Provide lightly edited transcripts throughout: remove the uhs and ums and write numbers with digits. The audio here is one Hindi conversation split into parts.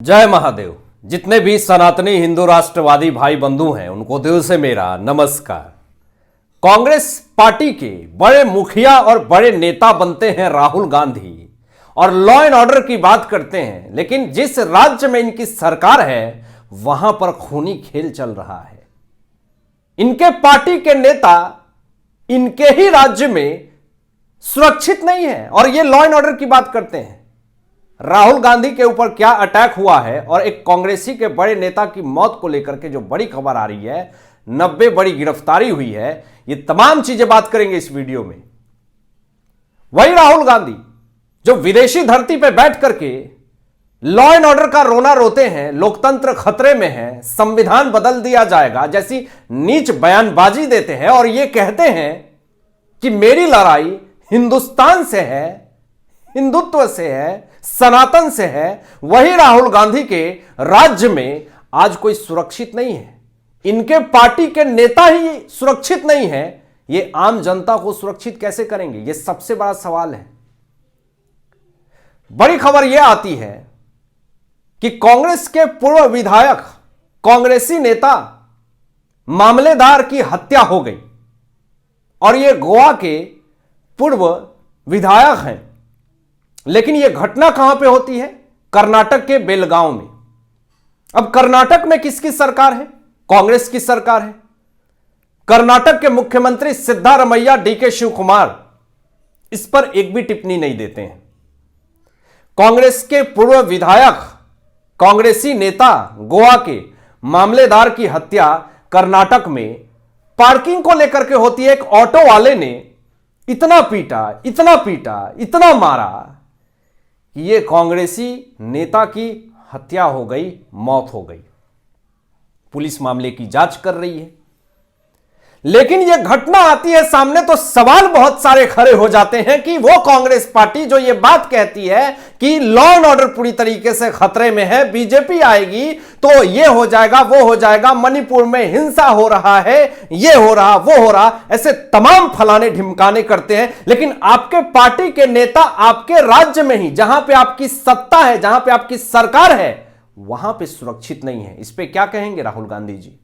जय महादेव। जितने भी सनातनी हिंदू राष्ट्रवादी भाई बंधु हैं उनको दिल से मेरा नमस्कार। कांग्रेस पार्टी के बड़े मुखिया और बड़े नेता बनते हैं राहुल गांधी और लॉ एंड ऑर्डर की बात करते हैं, लेकिन जिस राज्य में इनकी सरकार है वहां पर खूनी खेल चल रहा है। इनके पार्टी के नेता इनके ही राज्य में सुरक्षित नहीं है और ये लॉ एंड ऑर्डर की बात करते हैं। राहुल गांधी के ऊपर क्या अटैक हुआ है और एक कांग्रेसी के बड़े नेता की मौत को लेकर के जो बड़ी खबर आ रही है, 90 बड़ी गिरफ्तारी हुई है, ये तमाम चीजें बात करेंगे इस वीडियो में। वही राहुल गांधी जो विदेशी धरती पर बैठ करके लॉ एंड ऑर्डर का रोना रोते हैं, लोकतंत्र खतरे में है, संविधान बदल दिया जाएगा जैसी नीच बयानबाजी देते हैं और ये कहते हैं कि मेरी लड़ाई हिंदुस्तान से है, हिंदुत्व से है, सनातन से है। वही राहुल गांधी के राज्य में आज कोई सुरक्षित नहीं है। इनके पार्टी के नेता ही सुरक्षित नहीं है, ये आम जनता को सुरक्षित कैसे करेंगे? ये सबसे बड़ा सवाल है। बड़ी खबर यह आती है कि कांग्रेस के पूर्व विधायक, कांग्रेसी नेता मामलेदार की हत्या हो गई और ये गोवा के पूर्व विधायक हैं। लेकिन यह घटना कहां पे होती है? कर्नाटक के बेलगांव में। अब कर्नाटक में किसकी सरकार है? कांग्रेस की सरकार है। कर्नाटक के मुख्यमंत्री सिद्धारमैया डीके शिवकुमार इस पर एक भी टिप्पणी नहीं देते हैं। कांग्रेस के पूर्व विधायक, कांग्रेसी नेता गोवा के मामलेदार की हत्या कर्नाटक में पार्किंग को लेकर के होती है। एक ऑटो वाले ने इतना पीटा, इतना पीटा, इतना मारा कि ये कांग्रेसी नेता की हत्या हो गई, मौत हो गई। पुलिस मामले की जांच कर रही है, लेकिन यह घटना आती है सामने तो सवाल बहुत सारे खड़े हो जाते हैं कि वो कांग्रेस पार्टी जो ये बात कहती है कि लॉ एंड ऑर्डर पूरी तरीके से खतरे में है, बीजेपी आएगी तो ये हो जाएगा, वो हो जाएगा, मणिपुर में हिंसा हो रहा है, ये हो रहा, वो हो रहा, ऐसे तमाम फलाने ढिमकाने करते हैं। लेकिन आपके पार्टी के नेता आपके राज्य में ही, जहां पे आपकी सत्ता है, जहां पे आपकी सरकार है, वहां पे सुरक्षित नहीं है। इस पे क्या कहेंगे राहुल गांधी जी?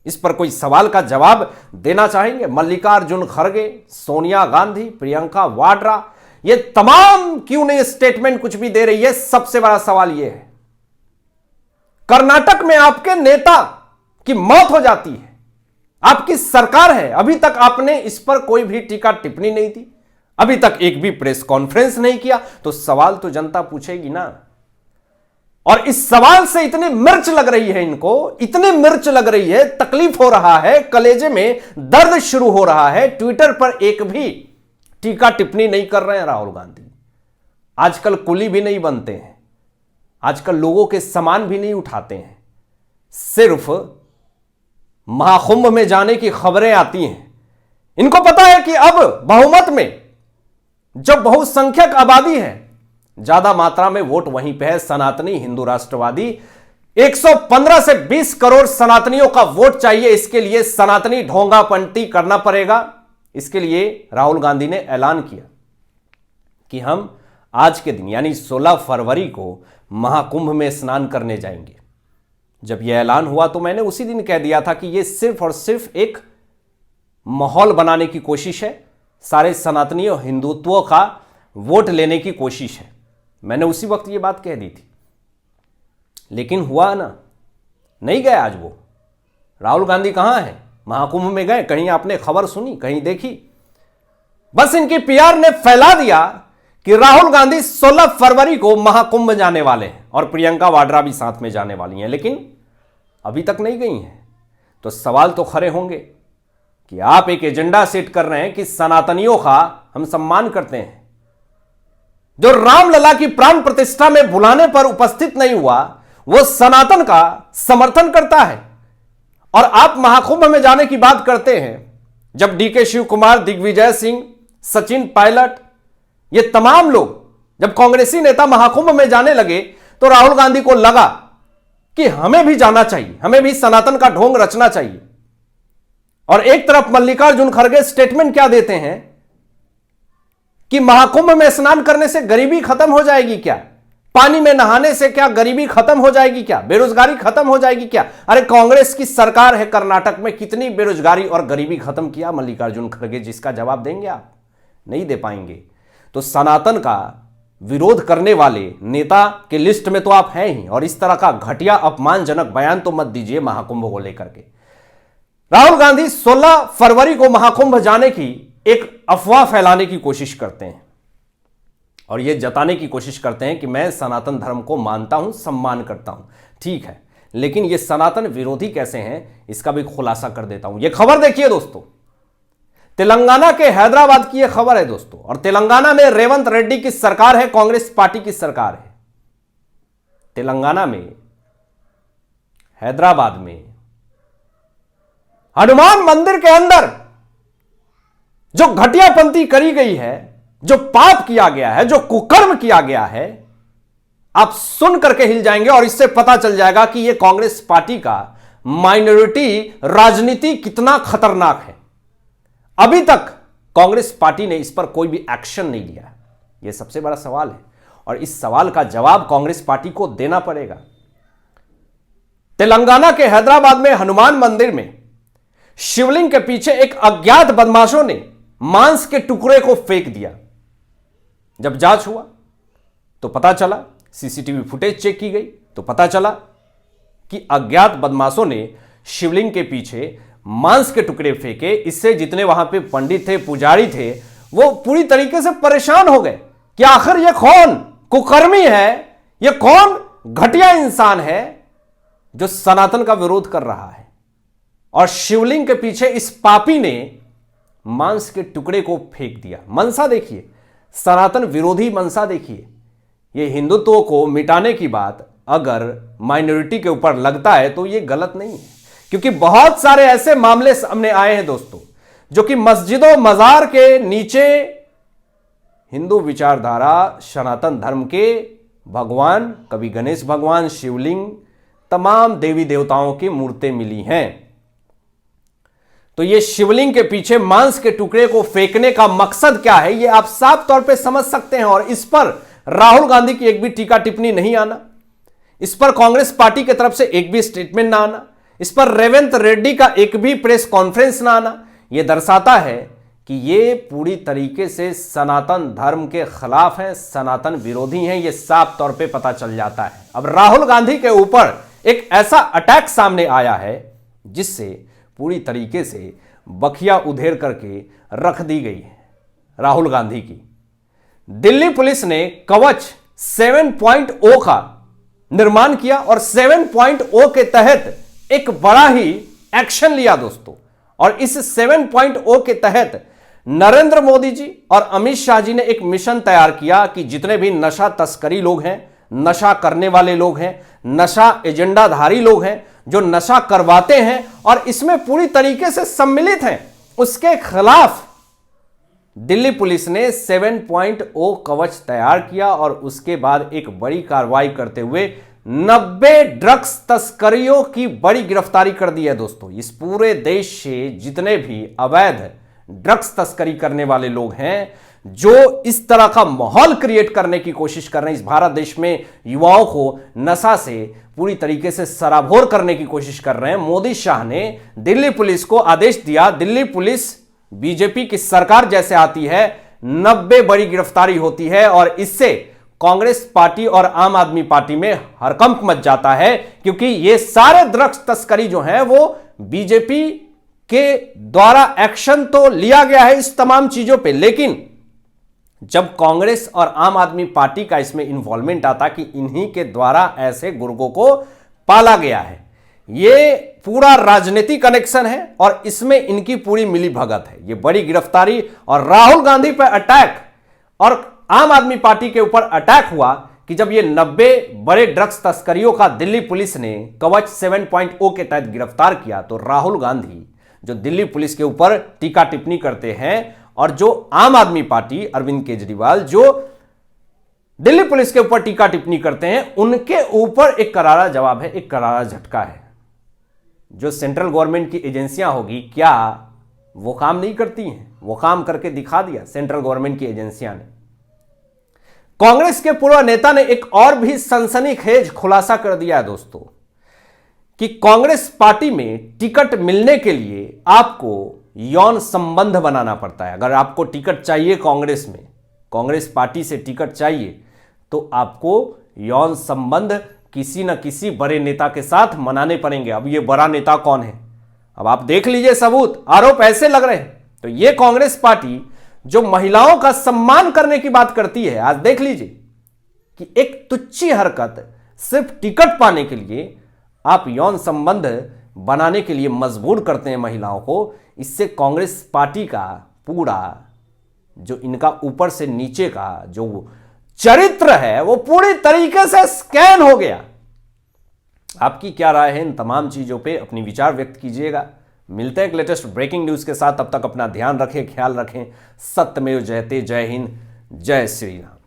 इस पर कोई सवाल का जवाब देना चाहेंगे? मल्लिकार्जुन खड़गे, सोनिया गांधी, प्रियंका वाड्रा, ये तमाम क्यों नहीं स्टेटमेंट कुछ भी दे रही है? सबसे बड़ा सवाल यह है। कर्नाटक में आपके नेता की मौत हो जाती है, आपकी सरकार है, अभी तक आपने इस पर कोई भी टीका टिप्पणी नहीं दी, अभी तक एक भी प्रेस कॉन्फ्रेंस नहीं किया, तो सवाल तो जनता पूछेगी ना। और इस सवाल से इतनी मिर्च लग रही है, इनको इतनी मिर्च लग रही है, तकलीफ हो रहा है, कलेजे में दर्द शुरू हो रहा है, ट्विटर पर एक भी टीका टिप्पणी नहीं कर रहे हैं राहुल गांधी। आजकल कुली भी नहीं बनते हैं, आजकल लोगों के सामान भी नहीं उठाते हैं, सिर्फ महाकुंभ में जाने की खबरें आती हैं। इनको पता है कि अब बहुमत में जो बहुसंख्यक आबादी है, ज्यादा मात्रा में वोट वहीं पे है, सनातनी हिंदू राष्ट्रवादी। 115 से 20 करोड़ सनातनियों का वोट चाहिए। इसके लिए सनातनी ढोंगापंती करना पड़ेगा। इसके लिए राहुल गांधी ने ऐलान किया कि हम आज के दिन यानी 16 फरवरी को महाकुंभ में स्नान करने जाएंगे। जब यह ऐलान हुआ तो मैंने उसी दिन कह दिया था कि यह सिर्फ और सिर्फ एक माहौल बनाने की कोशिश है, सारे सनातनियों हिंदुत्व का वोट लेने की कोशिश है। मैंने उसी वक्त ये बात कह दी थी, लेकिन हुआ ना, नहीं गए आज वो। राहुल गांधी कहां है? महाकुंभ में गए? कहीं आपने खबर सुनी, कहीं देखी? बस इनकी पीआर ने फैला दिया कि राहुल गांधी 16 फरवरी को महाकुंभ जाने वाले हैं और प्रियंका वाड्रा भी साथ में जाने वाली हैं, लेकिन अभी तक नहीं गई हैं। तो सवाल तो खड़े होंगे कि आप एक एजेंडा सेट कर रहे हैं कि सनातनियों का हम सम्मान करते हैं, जो रामलला की प्राण प्रतिष्ठा में बुलाने पर उपस्थित नहीं हुआ वो सनातन का समर्थन करता है, और आप महाकुंभ में जाने की बात करते हैं। जब डीके शिवकुमार, दिग्विजय सिंह, सचिन पायलट, ये तमाम लोग जब कांग्रेसी नेता महाकुंभ में जाने लगे तो राहुल गांधी को लगा कि हमें भी जाना चाहिए, हमें भी सनातन का ढोंग रचना चाहिए। और एक तरफ मल्लिकार्जुन खड़गे स्टेटमेंट क्या देते हैं कि महाकुंभ में स्नान करने से गरीबी खत्म हो जाएगी क्या? पानी में नहाने से क्या गरीबी खत्म हो जाएगी, क्या बेरोजगारी खत्म हो जाएगी क्या? अरे कांग्रेस की सरकार है कर्नाटक में, कितनी बेरोजगारी और गरीबी खत्म किया मल्लिकार्जुन खड़गे, जिसका जवाब देंगे आप? नहीं दे पाएंगे। तो सनातन का विरोध करने वाले नेता के लिस्ट में तो आप हैं ही, और इस तरह का घटिया अपमानजनक बयान तो मत दीजिए महाकुंभ को लेकर के। राहुल गांधी 16 फरवरी को महाकुंभ जाने की एक अफवाह फैलाने की कोशिश करते हैं और यह जताने की कोशिश करते हैं कि मैं सनातन धर्म को मानता हूं, सम्मान करता हूं। ठीक है, लेकिन ये सनातन विरोधी कैसे हैं, इसका भी खुलासा कर देता हूं। यह खबर देखिए दोस्तों, तेलंगाना के हैदराबाद की यह खबर है दोस्तों, और तेलंगाना में रेवंत रेड्डी की सरकार है, कांग्रेस पार्टी की सरकार है। तेलंगाना में हैदराबाद में हनुमान मंदिर के अंदर जो घटियापंथी करी गई है, जो पाप किया गया है, जो कुकर्म किया गया है, आप सुन करके हिल जाएंगे और इससे पता चल जाएगा कि यह कांग्रेस पार्टी का माइनॉरिटी राजनीति कितना खतरनाक है। अभी तक कांग्रेस पार्टी ने इस पर कोई भी एक्शन नहीं लिया। यह सबसे बड़ा सवाल है और इस सवाल का जवाब कांग्रेस पार्टी को देना पड़ेगा। तेलंगाना के हैदराबाद में हनुमान मंदिर में शिवलिंग के पीछे एक अज्ञात बदमाशों ने मांस के टुकड़े को फेंक दिया। जब जांच हुआ तो पता चला, सीसीटीवी फुटेज चेक की गई तो पता चला कि अज्ञात बदमाशों ने शिवलिंग के पीछे मांस के टुकड़े फेंके। इससे जितने वहां पे पंडित थे, पुजारी थे, वो पूरी तरीके से परेशान हो गए कि आखिर ये कौन कुकर्मी है, ये कौन घटिया इंसान है जो सनातन का विरोध कर रहा है। और शिवलिंग के पीछे इस पापी ने मांस के टुकड़े को फेंक दिया। मनसा देखिए, सनातन विरोधी मनसा देखिए। यह हिंदुत्व को मिटाने की बात अगर माइनॉरिटी के ऊपर लगता है तो यह गलत नहीं है, क्योंकि बहुत सारे ऐसे मामले सामने आए हैं दोस्तों, जो कि मस्जिदों मजार के नीचे हिंदू विचारधारा सनातन धर्म के भगवान, कभी गणेश भगवान, शिवलिंग, तमाम देवी देवताओं की मूर्तें मिली हैं। तो ये शिवलिंग के पीछे मांस के टुकड़े को फेंकने का मकसद क्या है, ये आप साफ तौर पे समझ सकते हैं। और इस पर राहुल गांधी की एक भी टीका टिप्पणी नहीं आना, इस पर कांग्रेस पार्टी की तरफ से एक भी स्टेटमेंट ना आना, इस पर रेवंत रेड्डी का एक भी प्रेस कॉन्फ्रेंस ना आना, यह दर्शाता है कि ये पूरी तरीके से सनातन धर्म के खिलाफ हैं, सनातन विरोधी हैं। यह साफ तौर पे पता चल जाता है। अब राहुल गांधी के ऊपर एक ऐसा अटैक सामने आया है जिससे पूरी तरीके से बखिया उधेड़ करके रख दी गई है राहुल गांधी की। दिल्ली पुलिस ने कवच 7.0 का निर्माण किया और 7.0 के तहत एक बड़ा ही एक्शन लिया दोस्तों। और इस 7.0 के तहत नरेंद्र मोदी जी और अमित शाह जी ने एक मिशन तैयार किया कि जितने भी नशा तस्करी लोग हैं, नशा करने वाले लोग हैं, नशा एजेंडाधारी लोग हैं, जो नशा करवाते हैं और इसमें पूरी तरीके से सम्मिलित हैं, उसके खिलाफ दिल्ली पुलिस ने 7.0 कवच तैयार किया। और उसके बाद एक बड़ी कार्रवाई करते हुए 90 ड्रग्स तस्करियों की बड़ी गिरफ्तारी कर दी है दोस्तों। इस पूरे देश से जितने भी अवैध ड्रग्स तस्करी करने वाले लोग हैं, जो इस तरह का माहौल क्रिएट करने की कोशिश कर रहे हैं, इस भारत देश में युवाओं को नशा से पूरी तरीके से सराबोर करने की कोशिश कर रहे हैं, मोदी शाह ने दिल्ली पुलिस को आदेश दिया। दिल्ली पुलिस बीजेपी की सरकार जैसे आती है 90 बड़ी गिरफ्तारी होती है और इससे कांग्रेस पार्टी और आम आदमी पार्टी में हड़कंप मच जाता है, क्योंकि ये सारे ड्रग्स तस्करी जो है वो बीजेपी के द्वारा एक्शन तो लिया गया है इस तमाम चीजों पे, लेकिन जब कांग्रेस और आम आदमी पार्टी का इसमें इन्वॉल्वमेंट आता कि इन्हीं के द्वारा ऐसे गुर्गों को पाला गया है, ये पूरा राजनीतिक कनेक्शन है और इसमें इनकी पूरी मिली भगत है। ये बड़ी गिरफ्तारी और राहुल गांधी पर अटैक और आम आदमी पार्टी के ऊपर अटैक हुआ कि जब ये 90 बड़े ड्रग्स तस्करियों का दिल्ली पुलिस ने कवच 7.0 के तहत गिरफ्तार किया, तो राहुल गांधी जो दिल्ली पुलिस के ऊपर टीका टिप्पणी करते हैं और जो आम आदमी पार्टी अरविंद केजरीवाल जो दिल्ली पुलिस के ऊपर टीका टिप्पणी करते हैं, उनके ऊपर एक करारा जवाब है, एक करारा झटका है। जो सेंट्रल गवर्नमेंट की एजेंसियां होगी, क्या वो काम नहीं करती हैं? वो काम करके दिखा दिया सेंट्रल गवर्नमेंट की एजेंसियां ने। कांग्रेस के पूर्व नेता ने एक और भी सनसनीखेज खुलासा कर दिया है दोस्तों कि कांग्रेस पार्टी में टिकट मिलने के लिए आपको यौन संबंध बनाना पड़ता है। अगर आपको टिकट चाहिए कांग्रेस में, कांग्रेस पार्टी से टिकट चाहिए, तो आपको यौन संबंध किसी न किसी बड़े नेता के साथ मनाने पड़ेंगे। अब ये बड़ा नेता कौन है, अब आप देख लीजिए सबूत, आरोप ऐसे लग रहे हैं। तो ये कांग्रेस पार्टी जो महिलाओं का सम्मान करने की बात करती है, आज देख लीजिए कि एक तुच्छी हरकत, सिर्फ टिकट पाने के लिए आप यौन संबंध बनाने के लिए मजबूर करते हैं महिलाओं को। इससे कांग्रेस पार्टी का पूरा जो इनका ऊपर से नीचे का जो चरित्र है वो पूरी तरीके से स्कैन हो गया। आपकी क्या राय है इन तमाम चीजों पे, अपनी विचार व्यक्त कीजिएगा। मिलते हैं एक लेटेस्ट ब्रेकिंग न्यूज के साथ, तब तक अपना ध्यान रखें, ख्याल रखें। सत्यमेव जयते। जय हिंद, जय श्री राम।